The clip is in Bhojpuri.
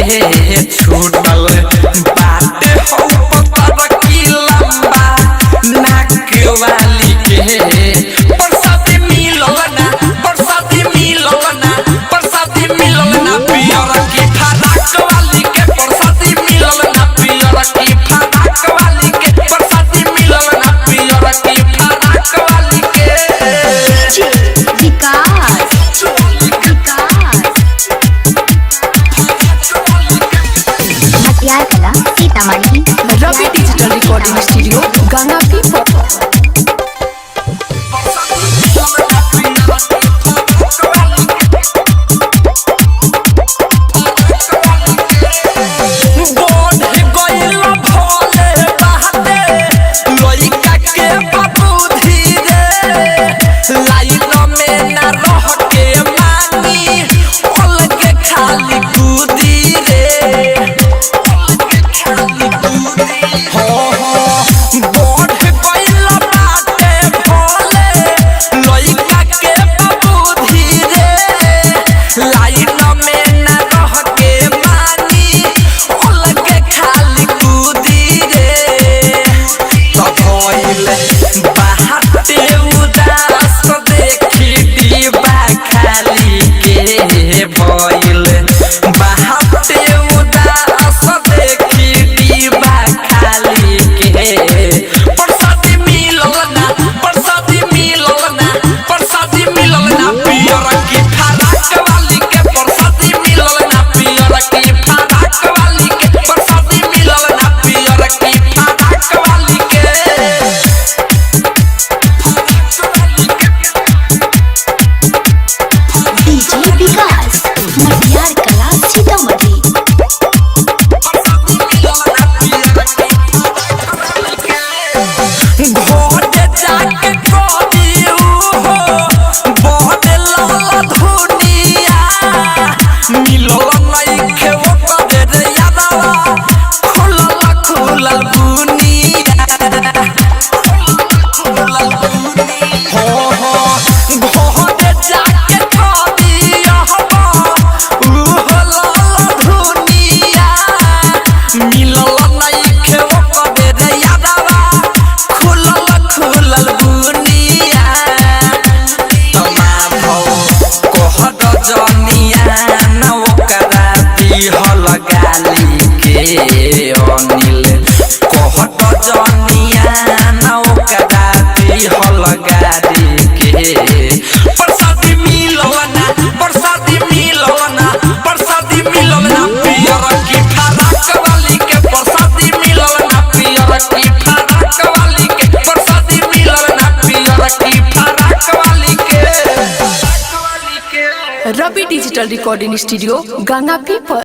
के छूटल बाटे हो पतर की लंबा नाक वाली के प्रसादी मिलल ना प्रसादी मिलल ना प्रसादी मिलल ना पियर की फराक वाली के प्रसादी मिलल ना पियर की फराक वाली के प्रसादी मिलल ना पियर की फराक वाली के रवि डिजिटल रिकॉर्डिंग स्टूडियो गंगापीपर। अनिल कहत जनिया नौकरा दिहल गाड़ी के प्रसादी मिलल ना प्रसादी मिलल ना प्रसादी मिलल ना पियर की फराक वाली के प्रसादी मिलल ना पियर की फराक वाली के प्रसादी मिलल ना पियर की फराक वाली के रवि डिजिटल रिकॉर्डिंग स्टूडियो गंगापीपर।